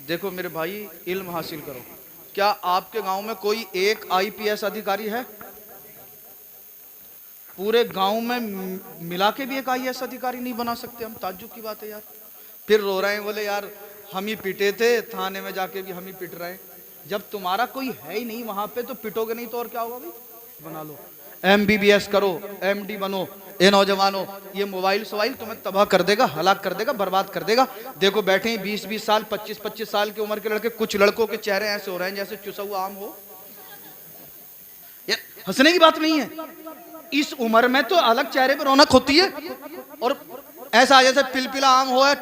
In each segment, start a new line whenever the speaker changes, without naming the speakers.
देखो मेरे भाई, इल्म हासिल करो। क्या आपके गांव में कोई एक आईपीएस अधिकारी है? पूरे गांव में मिला के भी एक आईएएस अधिकारी नहीं बना सकते हम? ताज्जुब की बात है यार। फिर रो रहे हैं, बोले यार हम ही पिटे थे, थाने में जाके भी हम ही पिट रहे हैं। जब तुम्हारा कोई है ही नहीं वहां पे तो पिटोगे नहीं तो और क्या होगा भाई? बना लो, एमबीबीएस करो, एमडी बनो। ये नौजवानों, ये मोबाइल सोबाइल तुम्हें तबाह कर देगा, हलाक कर देगा, बर्बाद कर देगा। देखो बैठे हैं 20-20 साल, 25-25 साल की उम्र के लड़के, कुछ लड़कों के चेहरे ऐसे हो रहे हैं जैसे चुसा हुआ आम हो। ये हंसने की बात नहीं है। इस उम्र में तो अलग चेहरे पर रौनक होती है, और ऐसा जैसे पिलपिला आम हो है,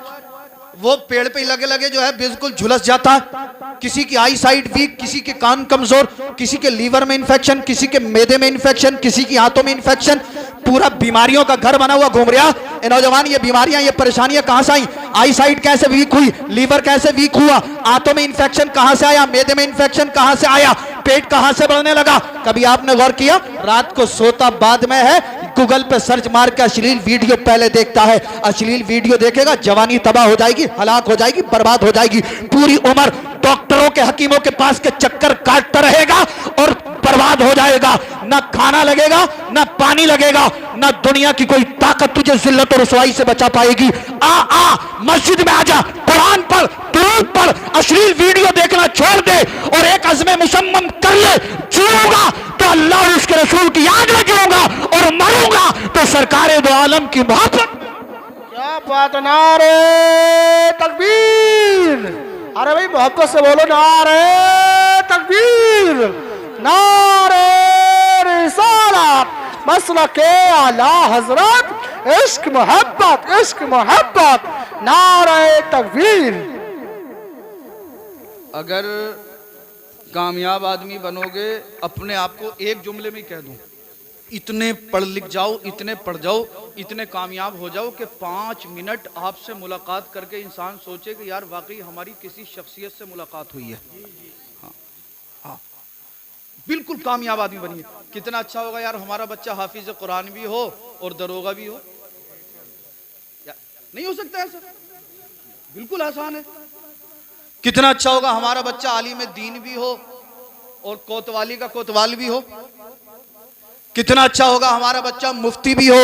वो पेड़ पे लगे लगे जो है बिल्कुल झुलस जाता है। किसी की आई साइट वीक, किसी के कान कमजोर, किसी के लीवर में इंफेक्शन, किसी के मैदे में इंफेक्शन, किसी की हाथों में इंफेक्शन, पूरा बीमारियों का घर बना हुआ घूम रहा। ये नौजवान, ये बीमारियां, ये परेशानियां कहां से आई? आई साइट कैसे वीक हुई? लीवर कैसे वीक हुआ? हाथों में इंफेक्शन कहां से आया? मैदे में इंफेक्शन कहां से आया? पेट कहां से बढ़ने लगा? कभी आपने गौर किया? रात को सोता बाद में है, गूगल पे सर्च मार के अश्लील वीडियो पहले देखता है। अश्लील वीडियो देखेगा, जवानी तबाह हो जाएगी, हलाक हो जाएगी, बर्बाद हो जाएगी। पूरी उम्र डॉक्टरों के, हकीमों के पास के चक्कर काटता रहेगा और बर्बाद हो जाएगा। ना खाना लगेगा, ना पानी लगेगा, ना दुनिया की कोई ताकत तुझे जिल्लत और रुसवाई से बचा पाएगी। आ मस्जिद में आजा, कुरान पढ़, दुरूद पढ़, अश्लील वीडियो देखना छोड़ दे और एक अज़्म मुसम्मम कर ले, जीऊंगा तो अल्लाह और उसके रसूल की याद में जीऊंगा, और मरूंगा तो सरकारे दो आलम की मोहब्बत।
क्या बात, नारे तकबीर! अरे भाई मोहब्बत से बोलो, नारे तकबीर, नारे रिसालत, मसलके आला हजरत, इश्क मोहब्बत, इश्क मोहब्बत, नारे तकबीर।
अगर कामयाब आदमी बनोगे, अपने आप को एक जुमले में कह दूं, इतने पढ़ लिख जाओ, इतने पढ़ जाओ, इतने कामयाब हो जाओ कि 5 मिनट आपसे मुलाकात करके इंसान सोचे कि यार वाकई हमारी किसी शख्सियत से मुलाकात हुई है। हाँ हाँ, बिल्कुल कामयाब आदमी बनिए। कितना अच्छा होगा यार हमारा बच्चा हाफिज कुरान भी हो और दरोगा भी हो। नहीं हो सकता ऐसा? बिल्कुल आसान है। कितना अच्छा होगा हमारा बच्चा आलिम दीन भी हो और कोतवाली का कोतवाल भी हो। कितना अच्छा होगा हमारा बच्चा मुफ्ती भी हो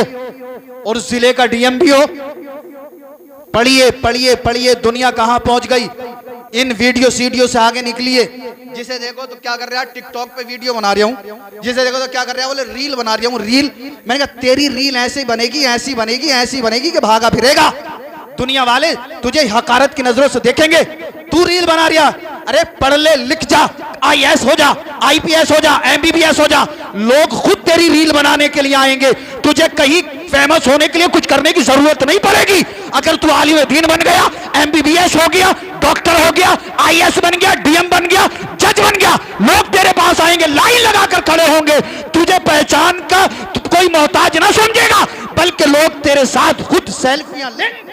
और जिले का डीएम भी हो। पढ़िए पढ़िए पढ़िए, दुनिया कहां पहुंच गई। इन वीडियो सीडियो से आगे निकलिए। जिसे देखो तो क्या कर रहा है, टिकटॉक पे वीडियो बना रहा हूं। जिसे देखो तो क्या कर रहा है, बोले रील बना रहा हूं, रील। मैंने कहा तेरी रील ऐसी बनेगी, ऐसी बनेगी, ऐसी बनेगी कि भागा फिरेगा। दुनिया वाले तुझे हकारत की नजरों से देखेंगे। तू रील बना रहा, अरे पढ़ ले, लिख जा, आईएएस हो जा, आईपीएस हो जा, एमबीबीएस हो जा। लोग खुद तेरी रील बनाने के लिए आएंगे। तुझे कहीं फेमस होने के लिए कुछ करने की जरूरत नहीं पड़ेगी। अगर तू आलिम दीन बन गया, एमबीबीएस हो गया, डॉक्टर हो गया, आईएएस बन गया, डीएम बन गया, जज बन गया, लोग तेरे पास आएंगे, लाइन लगाकर खड़े होंगे। तुझे पहचान का कोई मोहताज ना समझेगा, बल्कि लोग तेरे साथ खुद सेल्फियां लेंगे।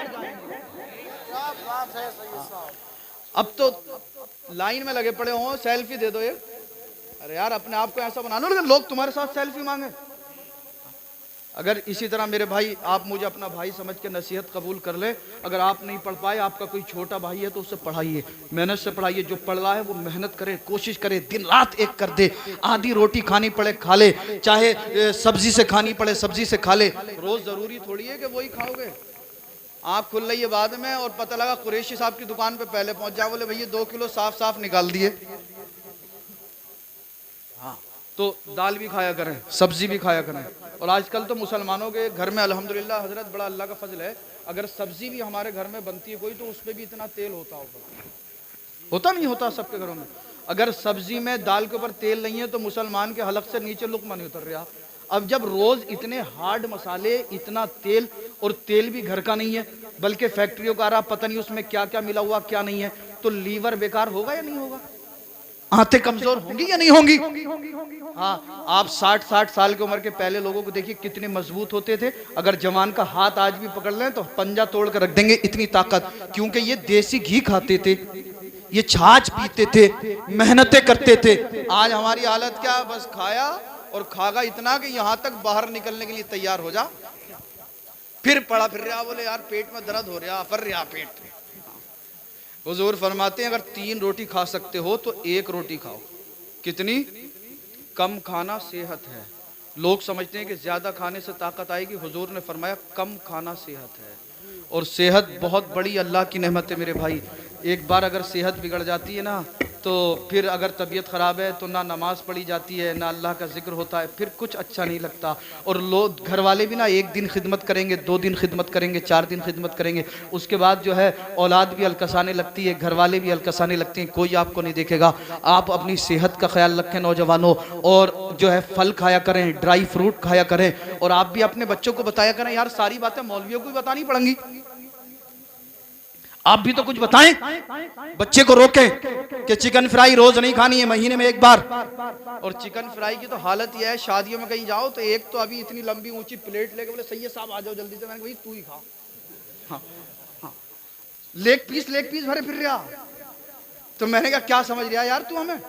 अब तो लाइन में लगे पड़े हो, सेल्फी दे दो ये। अरे यार अपने आप को ऐसा बना लो लेकिन लोग तुम्हारे साथ सेल्फी मांगे। अगर इसी तरह मेरे भाई आप मुझे अपना भाई समझ के नसीहत कबूल कर ले। अगर आप नहीं पढ़ पाए, आपका कोई छोटा भाई है तो उससे पढ़ाइए, मेहनत से पढ़ाइए। जो पढ़ रहा है वो मेहनत करे, कोशिश करे, दिन रात एक कर दे। आधी रोटी खानी पड़े खा ले, चाहे सब्जी से खानी पड़े सब्जी से खा ले। रोज जरूरी थोड़ी है कि वही खाओगे। आँख खुल रही है बाद में और पता लगा कुरैशी साहब की दुकान पे पहले पहुंच जाए, बोले भैया 2 किलो साफ साफ निकाल दिए। हाँ, तो दाल भी खाया करें, सब्जी भी खाया करें। और आजकल तो मुसलमानों के घर में अल्हम्दुलिल्लाह हजरत बड़ा अल्लाह का फजल है, अगर सब्जी भी हमारे घर में बनती है कोई तो उसमें भी इतना तेल होता नहीं होता सबके घरों में। अगर सब्जी में दाल के ऊपर तेल नहीं है तो मुसलमान के हलक से नीचे लुक़मा नहीं उतर रहा। अब जब रोज इतने हार्ड मसाले, इतना तेल, और तेल भी घर का नहीं है बल्कि फैक्ट्रियों का आ रहा, पता नहीं उसमें क्या क्या मिला हुआ क्या नहीं है, तो लीवर बेकार होगा या नहीं होगा? आंतें कमजोर होंगी या नहीं होंगी? हाँ, आप 60-60 साल की उम्र के पहले लोगों को देखिए कितने मजबूत होते थे। अगर जवान का हाथ आज भी पकड़ लें तो पंजा तोड़ कर रख देंगे, इतनी ताकत। क्योंकि ये देसी घी खाते थे, ये छाछ पीते थे, मेहनतें करते थे। आज हमारी हालत क्या, बस खाया और खागा इतना कि यहां तक बाहर निकलने के लिए तैयार हो जा, फिर पड़ा फिर रहा, बोले यार पेट में दर्द हो रहा, फर रहा पेट। हुजूर फरमाते हैं अगर 3 रोटी खा सकते हो तो 1 रोटी खाओ। कितनी? कम खाना सेहत है। लोग समझते हैं कि ज्यादा खाने से ताकत आएगी, हुजूर ने फरमाया कम खाना सेहत है। और सेहत बहुत बड़ी अल्लाह की नेमत है मेरे भाई। एक बार अगर सेहत बिगड़ जाती है ना, तो फिर अगर तबीयत ख़राब है तो ना नमाज पढ़ी जाती है, ना अल्लाह का जिक्र होता है, फिर कुछ अच्छा नहीं लगता। और लोग घर वाले भी ना 1 दिन खिदमत करेंगे, 2 दिन खिदमत करेंगे, 4 दिन खिदमत करेंगे, उसके बाद जो है औलाद भी अलकसाने लगती है, घर वाले भी अलकसाने लगते हैं, कोई आपको नहीं देखेगा। आप अपनी सेहत का ख्याल रखें नौजवानों, और जो है फल खाया करें, ड्राई फ्रूट खाया करें, और आप भी अपने बच्चों को बताया करें। यार सारी बातें मौलवियों को भी बतानी पड़ेंगी, आप भी तो कुछ बताएं। बच्चे को रोकें कि चिकन फ्राई रोज नहीं खानी है, महीने में 1 बार। और चिकन फ्राई की तो हालत यह है, शादियों में कहीं जाओ तो एक तो अभी इतनी लंबी ऊंची प्लेट लेके बोले सैयद साहब आ जाओ जल्दी से। मैंने भाई तू ही खा। हाँ हाँ, लेग पीस भरे फिर रहा। तो मैंने कहा क्या समझ रहा यार तू हमें?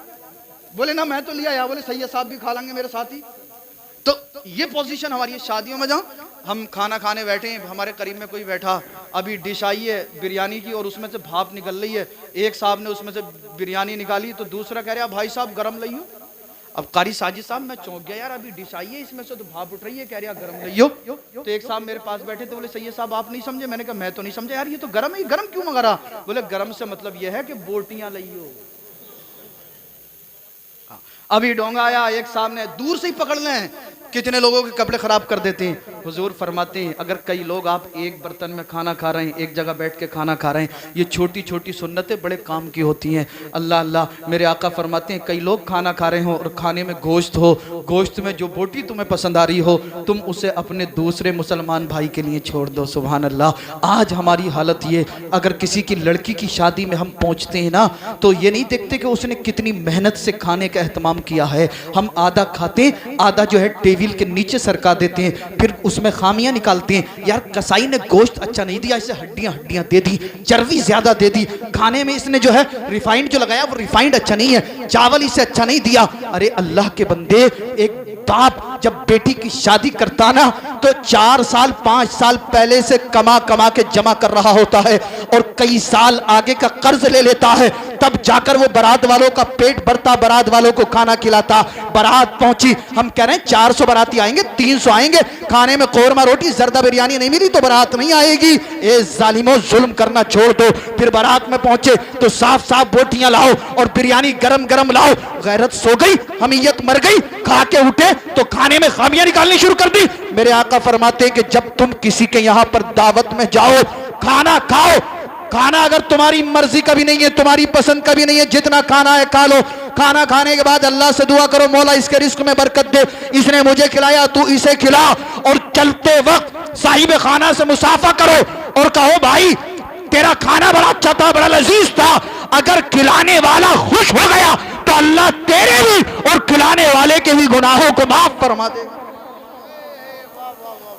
बोले ना मैं तो लिया यार। बोले सैयद साहब भी खा लेंगे मेरे साथ ही। तो ये पोजीशन हमारी है। शादियों में जाओ, हम खाना खाने बैठे हैं, हमारे करीब में कोई बैठा, अभी डिश आई है बिरयानी की और उसमें से भाप निकल रही है। एक साहब ने उसमें से बिरयानी निकाली तो दूसरा कह रहा भाई साहब गरम लइयो। अब कारी साजिद साहब मैं चौंक गया, यार अभी डिश आई है इसमें से तो भाप उठ रही है, कह रहा गरम लइयो। तो एक साहब मेरे पास बैठे थे, बोले सैयद साहब आप नहीं समझे। मैंने कहा मैं तो नहीं समझा यार, ये तो गरम है, गरम क्यों मंगा रहा? बोले गरम से मतलब यह है कि बोटियां लइयो। अभी डोंगा आया, एक साहब ने दूर से ही पकड़ लें, कितने लोगों के कपड़े खराब कर देते हैं। हुजूर फरमाते हैं अगर कई लोग आप एक बर्तन में खाना खा रहे हैं, एक जगह बैठ के खाना खा रहे हैं, ये छोटी छोटी सुन्नतें बड़े काम की होती हैं। अल्लाह अल्लाह, मेरे आका फरमाते हैं कई लोग खाना खा रहे हो और खाने में गोश्त हो, गोश्त में जो बोटी तुम्हें पसंद आ रही हो, तुम उसे अपने दूसरे मुसलमान भाई के लिए छोड़ दो। सुभान अल्लाह। आज हमारी हालत ये, अगर किसी की लड़की की शादी में हम पहुंचते हैं ना, तो ये नहीं देखते कि उसने कितनी मेहनत से खाने का एहतमाम किया है। हम आधा खाते, आधा जो है टेबल के नीचे सरका देते हैं, फिर उसमें खामियां निकालते हैं। यार कसाई ने गोश्त अच्छा नहीं दिया, इसे हड्डियां दे दी, चर्बी ज्यादा दे दी, खाने में इसने जो है रिफाइंड जो लगाया वो रिफाइंड अच्छा नहीं है, चावल इसे अच्छा नहीं दिया। अरे अल्लाह के बंदे, एक बाप जब बेटी की शादी करता ना तो 4 साल 5 साल पहले से कमा के जमा कर रहा होता है और कई साल आगे का कर्ज ले लेता है, तब जाकर वो बारात वालों का पेट भरता, बारात वालों को खाना खिलाता। बारात पहुंची, हम कह रहे हैं 400 बाराती आएंगे, 300 आएंगे, खाने में कोरमा रोटी जर्दा बिरयानी नहीं मिली तो बारात नहीं आएगी। ए जालिमों, जुल्म करना छोड़ दो। फिर बारात में पहुंचे तो साफ साफ बोटियां लाओ और बिरयानी गरम गरम लाओ। गैरत सो गई, हमीयत मर गई, खा के उठे तो खाने में खामियां निकालनी शुरू कर दी। मेरे आका फरमाते हैं कि जब तुम किसी के यहां पर दावत में जाओ, खाना खाओ, खाना अगर तुम्हारी मर्जी का भी नहीं है, तुम्हारी पसंद का भी नहीं है, जितना खाना है खा लो। खाना खाने के बाद अल्लाह से दुआ करो, मौला इसके रिस्क में बरकत दे, इसने मुझे खिलाया तू इसे खिला। और चलते वक्त साहिब खाना से मुसाफा करो और कहो भाई तेरा खाना बड़ा अच्छा था, बड़ा लजीज था। अगर खिलाने वाला खुश हो गया तो अल्लाह तेरे भी और खिलाने वाले के भी गुनाहों को माफ फरमा देगा।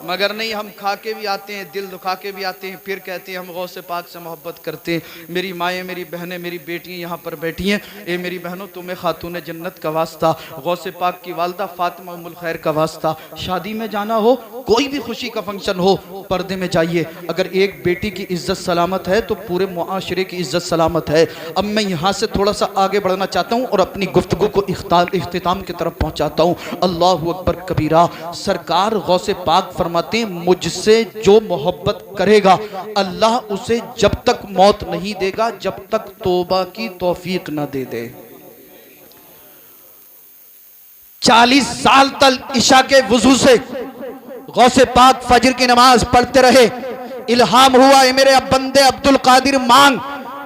मगर नहीं, हम खा के भी आते हैं, दिल दुखा के भी आते हैं, फिर कहते हैं हम गौसे पाक से मोहब्बत करते हैं। मेरी माएँ, मेरी बहनें, मेरी बेटियाँ यहाँ पर बैठी हैं। ए मेरी बहनों, तुम्हें खातून जन्नत का वास्ता, गौसे पाक की वालदा फातिमा उम्मुल खैर का वास्ता, शादी में जाना हो, कोई भी खुशी का फंक्शन हो, पर्दे में जाइए। अगर एक बेटी की इज्जत सलामत है तो पूरे मुआशरे की इज्जत सलामत है। अब मैं यहाँ से थोड़ा सा आगे बढ़ना चाहता हूँ और अपनी गुफ्तगू को इख्तिताम की तरफ पहुँचाता हूँ। अल्लाहु अकबर कबीरा। सरकार गौसे पाक फरमाते हैं मुझसे जो मोहब्बत करेगा अल्लाह उसे जब तक मौत नहीं देगा जब तक तौबा की तौफीक न दे दे। 40 साल तक इशा के वुजू से गौसे पाक फजर की नमाज पढ़ते रहे। इल्हाम हुआ, ए मेरे बंदे अब्दुल कादिर मांग,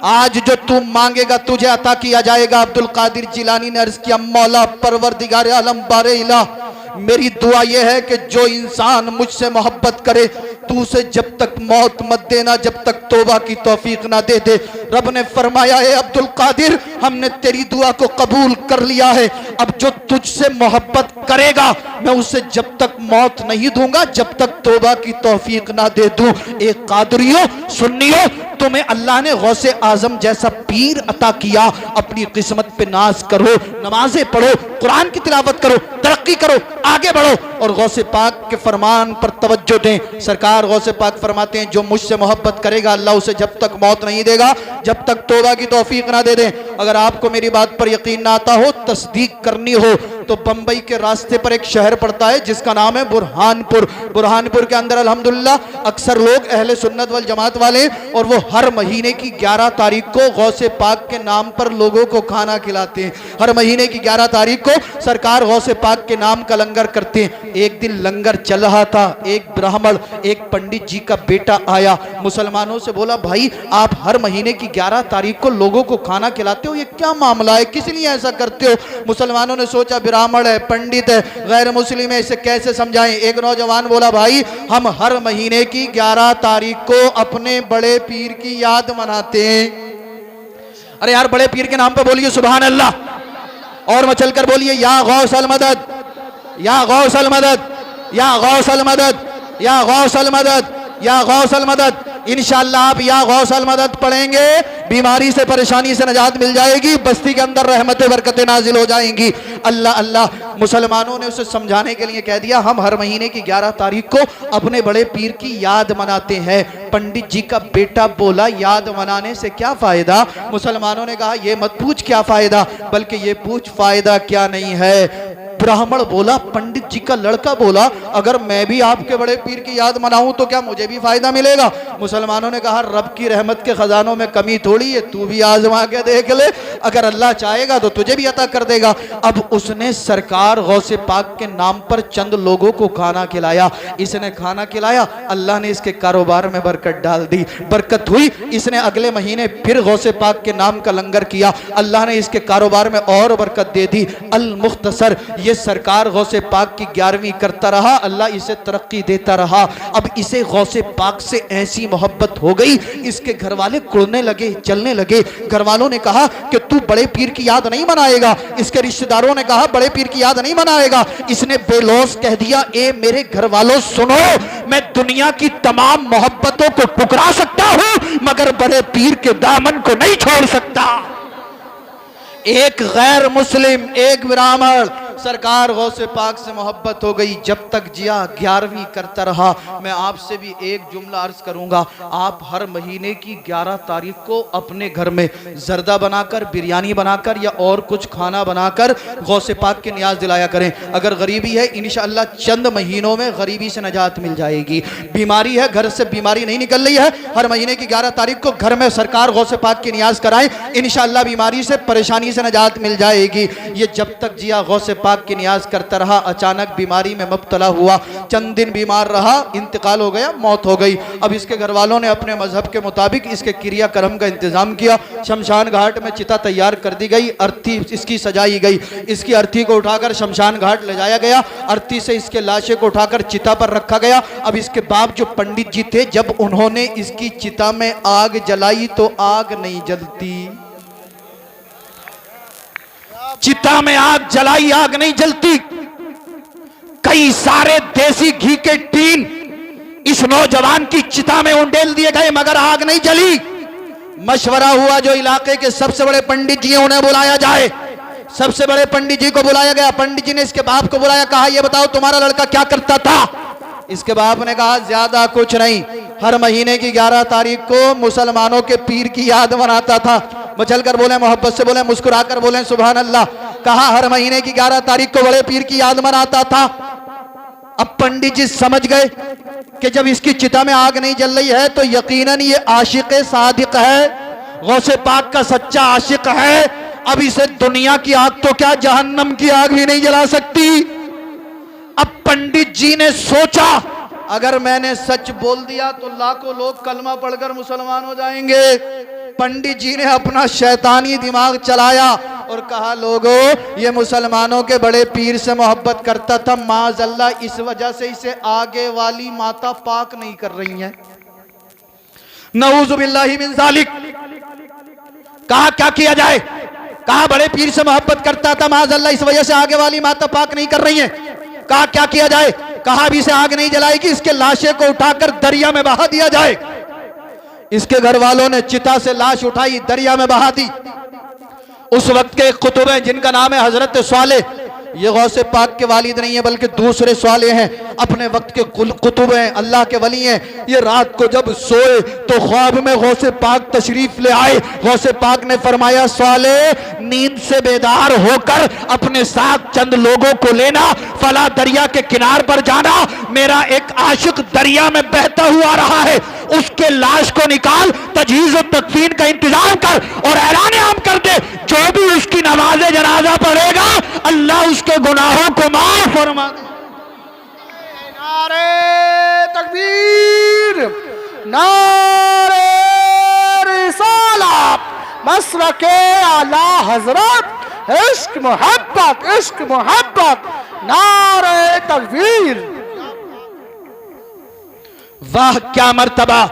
आज जो तू मांगेगा तुझे अता किया जाएगा। अब्दुल कादिर जिलानी ने अर्ज किया, मौला परवरदिगार आलम बारे इलाह, मेरी दुआ यह है कि जो इंसान मुझसे मोहब्बत करे तू उसे जब तक मौत मत देना जब तक तौबा की तौफीक ना दे दे। रब ने फरमाया, है अब्दुल कादिर, हमने तेरी दुआ को कबूल कर लिया है। अब जो तुझसे मोहब्बत करेगा मैं उसे जब तक मौत नहीं दूंगा जब तक तौबा की तौफीक ना दे दूं। एक कादरियो, सुन्नियो, तुम्हें अल्लाह ने गौसे आजम जैसा पीर अता किया, अपनी किस्मत पे नाज करो, नमाजें पढ़ो, कुरान की तिलावत करो, तरक्की करो,
आगे बढ़ो और गौसे पाक के फरमान पर तवज्जो दें। सरकार गौसे पाक फरमाते हैं, जो मुझसे मोहब्बत करेगा अल्लाह उसे जब तक मौत नहीं देगा, जब तक तौबा की तौफीक ना दे दे। अगर आपको मेरी बात पर यकीन ना आता हो, तस्दीक करनी हो, तो बंबई के रास्ते पर एक शहर पड़ता है जिसका नाम है बुरहानपुर। बुरहानपुर के अंदर अल्हम्दुलिल्लाह अक्सर लोग अहले सुन्नत वल जमात वाले, और वो हर महीने की 11 तारीख को गौसे पाक के नाम पर लोगों को खाना खिलाते हैं। हर महीने की 11 तारीख को सरकार गौसे पाक के नाम का लंगर करते हैं। एक दिन लंगर चल रहा था, एक ब्राह्मण, एक पंडित जी का बेटा आया, मुसलमानों से बोला, भाई आप हर महीने की 11 तारीख को लोगों को खाना खिलाते हो, ये क्या मामला है, किस लिए ऐसा करते हो? मुसलमानों ने सोचा ब्राह्मण है, पंडित है, गैर मुस्लिम है, इसे कैसे समझाएं। एक नौजवान बोला, भाई हम हर महीने की 11 तारीख को अपने बड़े पीर की याद मनाते हैं। अरे यार, बड़े पीर के नाम पे बोलिए सुभान अल्लाह, और मचल कर बोलिए या गौसल मदद, या गौसल मदद, या गौसल मदद, या गौसल मदद, या गौसल मदद। इंशाअल्लाह आप या गौसल मदद पढ़ेंगे, बीमारी से परेशानी से निजात मिल जाएगी, बस्ती के अंदर रहमतें बरकतें नाजिल हो जाएंगी। अल्लाह अल्लाह। मुसलमानों ने उसे समझाने के लिए कह दिया, हम हर महीने की 11 तारीख को अपने बड़े पीर की याद मनाते हैं। पंडित जी का बेटा बोला, याद मनाने से क्या फायदा? मुसलमानों ने कहा, ये मत पूछ क्या फायदा, बल्कि ये पूछ फायदा क्या नहीं है। ब्राह्मण बोला, पंडित जी का लड़का बोला, अगर मैं भी आपके बड़े पीर की याद मनाऊं तो क्या मुझे भी फायदा मिलेगा? मुसलमानों ने कहा, रब की रहमत के खजानों में कमी थोड़ी है, तू भी आजमा के देख ले, अगर अल्लाह चाहेगा तो तुझे भी अता कर देगा। अब उसने सरकार गौसे पाक के नाम पर चंद लोगों को खाना खिलाया। इसने खाना खिलाया, अल्लाह ने इसके कारोबार में बरकत डाल दी, बरकत हुई। इसने अगले महीने फिर गौसे पाक के नाम का लंगर किया, अल्लाह ने इसके कारोबार में और बरकत दे दी। अल मुख्तसर, ये सरकार गौसे पाक की 11वीं करता रहा, अल्लाह इसे तरक्की देता रहा। अब इसे गौसे पाक से ऐसी मोहब्बत हो गई, इसके घर वाले कुड़ने लगे, चलने लगे। घर वालों ने कहा कि तू बड़े पीर की याद नहीं मनाएगा। इसके रिश्तेदारों ने कहा, बड़े पीर की याद नहीं मनाएगा। इसने बेलौस कह दिया, ए मेरे घर वालों सुनो, मैं दुनिया की तमाम मोहब्बतों को ठुकरा सकता हूं, मगर बड़े पीर के दामन को नहीं छोड़ सकता। एक गैर मुस्लिम, एक ब्राह्मण, सरकार गौसे पाक से मोहब्बत हो गई, जब तक जिया 11वीं करता रहा। मैं आपसे भी एक जुमला अर्ज करूंगा, आप हर महीने की 11 तारीख को अपने घर में जर्दा बनाकर, बिरयानी बनाकर या और कुछ खाना बनाकर गौसे पाक के नियाज दिलाया करें। अगर गरीबी है, इंशाअल्लाह चंद महीनों में गरीबी से निजात मिल जाएगी। बीमारी है, घर से बीमारी नहीं निकल रही है, हर महीने की 11 तारीख को घर में सरकार गौसे पाक के नियाज कराएं, इंशाअल्लाह बीमारी से, परेशानी से निजात मिल जाएगी। ये जब तक जिया गौसे पाक की नियाज करता रहा, अचानक बीमारी में मुब्तला हुआ, चंद दिन बीमार रहा, इंतकाल हो गया, मौत हो गई। अब इसके घर वालों ने अपने मजहब के मुताबिक इसके क्रियाक्रम का इंतजाम किया। शमशान घाट में चिता तैयार कर दी गई, अर्थी इसकी सजाई गई। इसकी अर्थी को उठाकर शमशान घाट ले जाया गया, अर्थी से इसके लाशे को उठाकर चिता पर रखा गया। अब इसके बाप जो पंडित जी थे, जब उन्होंने इसकी चिता में आग जलाई तो आग नहीं जलती। चिता में आग जलाई, आग नहीं जलती। कई सारे देसी घी के टीन इस नौजवान की चिता में उंडेल दिए गए, मगर आग नहीं जली। मशवरा हुआ, जो इलाके के सबसे बड़े पंडित जी हैं उन्हें बुलाया जाए। सबसे बड़े पंडित जी को बुलाया गया। पंडित जी ने इसके बाप को बुलाया, कहा, ये बताओ तुम्हारा लड़का क्या करता था? इसके बाप ने कहा, ज्यादा कुछ नहीं, हर महीने की 11 तारीख को मुसलमानों के पीर की याद मनाता था। मचल कर बोले, मोहब्बत से बोले, मुस्कुरा कर बोले सुभान अल्लाह। कहा, हर महीने की 11 तारीख को बड़े पीर की याद मनाता था। अब पंडित जी समझ गए कि जब इसकी चिता में आग नहीं जल रही है तो यकीनन ये आशिक सादिक है, गौसे पाक का सच्चा आशिक है। अब इसे दुनिया की आग तो क्या, जहन्नम की आग भी नहीं जला सकती। अब पंडित जी ने सोचा, अगर मैंने सच बोल दिया तो लाखों लोग कलमा पढ़कर मुसलमान हो जाएंगे। पंडित जी ने अपना शैतानी दिमाग चलाया और कहा, लोगों, ये मुसलमानों के बड़े पीर से मोहब्बत करता था, माज़अल्लाह इस वजह से इसे आगे वाली माता पाक नहीं कर रही हैं, नऊज़ु बिल्लाहि मिन ज़ालिक। कहा, क्या किया जाए? कहा, बड़े पीर से मोहब्बत करता था, माज़अल्लाह इस वजह से आगे वाली माता पाक नहीं कर रही हैं। कहा, क्या किया जाए? कहा, अभी से आग नहीं जलाएगी, इसके लाशे को उठाकर दरिया में बहा दिया जाए। इसके घर वालों ने चिता से लाश उठाई, दरिया में बहा दी। उस वक्त के कुतुब हैं जिनका नाम है हजरत स्वाले, ये गौसे पाक के वालिद नहीं है बल्कि दूसरे सवाले हैं, अपने वक्त के कुतुब हैं, अल्लाह के वली हैं। ये रात को जब सोए तो ख्वाब में गौसे पाक तशरीफ ले आए। गौसे पाक ने फरमाया सवाले नींद से बेदार होकर अपने साथ चंद लोगों को लेना, फला दरिया के किनार पर जाना, मेरा एक आशिक दरिया में बहता हुआ रहा है, उसके लाश को निकाल, तजहीज और तकफीन का इंतजाम कर और ऐलान आम कर दे, जो भी उसकी नमाज जनाजा पढ़ेगा अल्लाह उसके गुनाहों को माफ फरमा दे।
नारे तकबीर, नारे रिसालत, मसलके आला हजरत, इश्क मोहब्बत, इश्क मोहब्बत, नारे तकबीर।
वाह क्या मर्तबा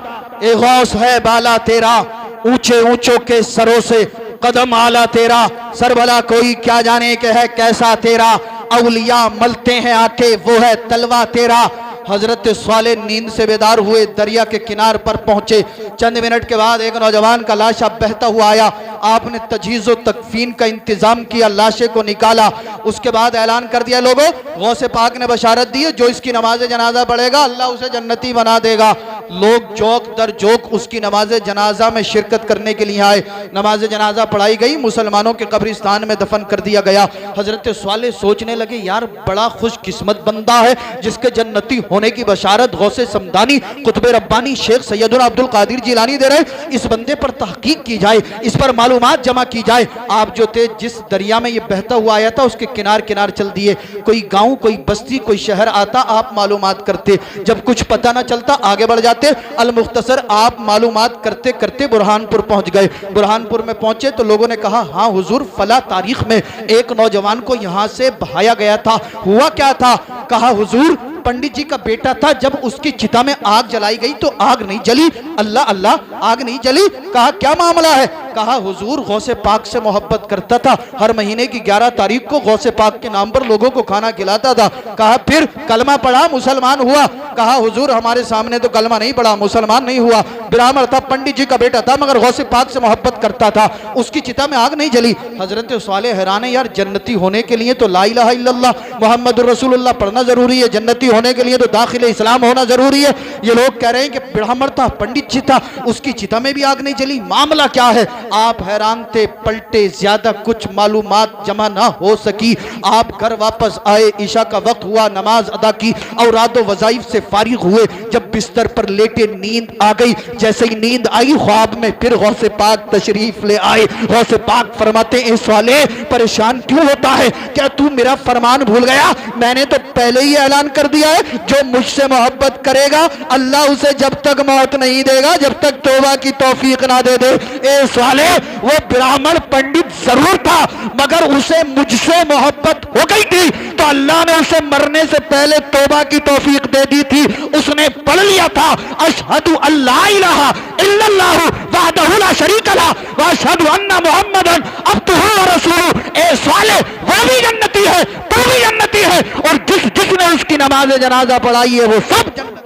ए गौस है बाला तेरा, ऊंचे ऊंचों के सरों से कदम आला तेरा, सरबला कोई क्या जाने के है कैसा तेरा, औलिया मलते हैं आके वो है तलवा तेरा। हजरत स्वाले नींद से बेदार हुए, दरिया के किनार पर पहुंचे। चंद मिनट के बाद एक नौजवान का लाशा बहता हुआ आया। आपने तजहीज़ व तकफीन का इंतजाम किया, लाशे को निकाला। उसके बाद ऐलान कर दिया लोगों, गौसे पाक ने बशारत दी है जो इसकी नमाज जनाजा पढ़ेगा अल्लाह उसे जन्नती बना देगा। लोग जोक दर जोक उसकी नमाज जनाजा में शिरकत करने के लिए आए। नमाज जनाजा पढ़ाई गई, मुसलमानों के कब्रिस्तान में दफन कर दिया गया। हजरत स्वाले सोचने लगे यार बड़ा खुशकिस्मत बंदा है जिसके जन्नती होने की बशारत गौसे समदानी कुतुब रब्बानी शेख सैयदुना अब्दुल कादिर जिलानी दे रहे। इस बंदे पर तहकीक की जाए, इस पर मालूमात जमा की जाए। आप जो थे जिस दरिया में ये बहता हुआ आया था उसके किनार किनार चल दिए। कोई गांव, कोई बस्ती, कोई शहर आता, आप मालूमात करते। जब कुछ पता ना चलता आगे बढ़ जाते। अल मुख्तसर आप मालूमात करते करते बुरहानपुर पहुंच गए। बुरहानपुर में पहुंचे तो लोगों ने कहा हाँ हुजूर फला तारीख में एक नौजवान को यहाँ से बहाया गया था, हुआ क्या था? कहा हुजूर पंडित जी का बेटा था, जब उसकी चिता में आग जलाई गई तो आग नहीं जली। अल्लाह अल्लाह आग नहीं जली? कहा क्या मामला है? कहा हुजूर गौसे पाक से मोहब्बत करता था, हर महीने की 11 तारीख को गौसे पाक के नाम पर लोगों को खाना खिलाता था। कहा फिर कलमा पढ़ा, मुसलमान हुआ? कहा हुजूर हमारे सामने तो कलमा नहीं पढ़ा, मुसलमान नहीं हुआ। ब्राह्मण था, पंडित जी का बेटा था, मगर गौसे पाक से मोहब्बत करता था, उसकी चिता में आग नहीं जली। हजरत स्वाले हैरान है यार, जन्नती होने के लिए तो ला इलाहा इल्लल्लाह मुहम्मदुर रसूलुल्लाह पढ़ना जरूरी है, जन्नती होने के लिए तो दाखिल इस्लाम होना जरूरी है। ये लोग कह रहे हैं कि ब्राह्मण था, पंडित जी था, उसकी चिता में भी आग नहीं जली, मामला क्या है? आप हैरान थे, पलटे, ज्यादा कुछ मालूमात जमा ना हो सकी। आप घर वापस आए, ईशा का वक्त हुआ, नमाज अदा की और रातों वज़ाइफ से फारिग हुए। जब बिस्तर पर लेटे नींद आ गई, जैसे ही नींद आई ख्वाब में फिर गौसे पाक तशरीफ ले आए। गौसे पाक फरमाते हैं स्वाले परेशान क्यों होता है? क्या तू मेरा फरमान भूल गया? मैंने तो पहले ही ऐलान कर दिया है जो मुझसे मोहब्बत करेगा अल्लाह उसे जब तक मौत नहीं देगा जब तक तौबा की तौफीक ना दे दे। ए साले वो ब्राह्मण पंडित जरूर था मगर उसे मुझसे मोहब्बत हो गई थी तो अल्लाह ने उसे मरने से पहले तौबा की तौफीक दे दी थी। उसने पढ़ लिया था अशहदु अल्ला इलाहा इल्लल्लाहु वहदहु ला शरीका लह व अशहदु अन्ना मुहम्मदन अब्दुहु व रसूलुहु। ए साले वो भी जन्नती है, तू भी जन्नती है और जिसने उसकी नमाज जनाजा पढ़ाई है वो सब जन्नती।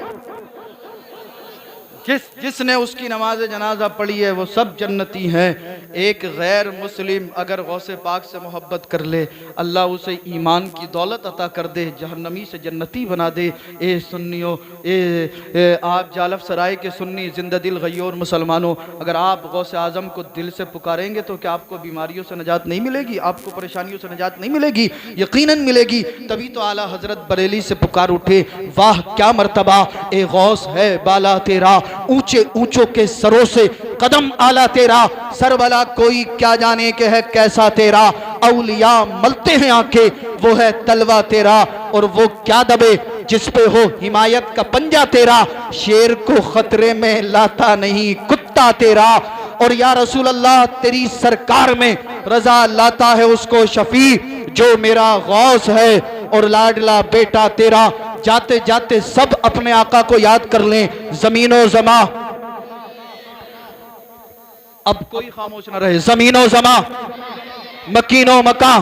जिसने उसकी नमाज जनाजा पढ़ी है वो सब जन्नती हैं। एक गैर मुस्लिम अगर गौसे पाक से मोहब्बत कर ले अल्लाह उसे ईमान की दौलत अता कर दे, जहन्नमी से जन्नती बना दे। ए सुन्नियों, आप जालफ सराय के सुन्नी जिंदा दिल गयोर मुसलमानों, अगर आप गौसे आजम को दिल से पुकारेंगे तो क्या आपको बीमारियों से निजात नहीं मिलेगी? आपको परेशानियों से निजात नहीं मिलेगी? यकीनन मिलेगी। तभी तो आला हजरत बरेली से पुकार उठे, वाह क्या मर्तबा ए गौस है बाला तेरा, ऊंचे ऊंचों के सरों से कदम आला तेरा, सरबला कोई क्या जाने के है कैसा तेरा। औलिया मलते हैं आंखें वो है तलवा तेरा और वो क्या दबे जिस पे हो हिमायत का पंजा तेरा। शेर को खतरे में लाता नहीं कुत्ता तेरा और या रसूल अल्लाह तेरी सरकार में रजा लाता है उसको शफी जो मेरा गौस है और लाडला बेटा तेरा। जाते जाते सब अपने आका को याद कर लें, जमीनो जमा, अब कोई खामोश ना रहे, जमीनो जमा, मकीनो मका,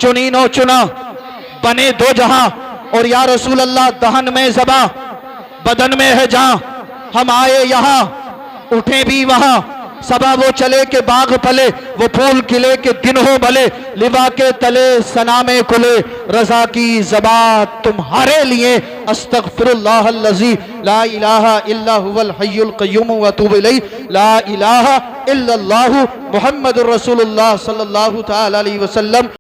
चुनीनो चुना, बने दो जहां और या रसूल अल्लाह दहन में जबा बदन में है जहां। हम आए यहां उठे भी वहां
सबा वो चले के बाग फले, वो फूल खिले के दिन हो भले, लिबा के तले सनामे खुले, रजा की ज़बा तुम्हारे लिए, अस्तगफिरुल्लाह अल्लज़ी ला इलाहा इल्ला हुवल हय्युल क़य्यूम व अतूबु इलैहि, ला इलाहा इल्लल्लाहु मुहम्मदुर रसूलुल्लाह सल्लल्लाहु तआला अलैहि वसल्लम।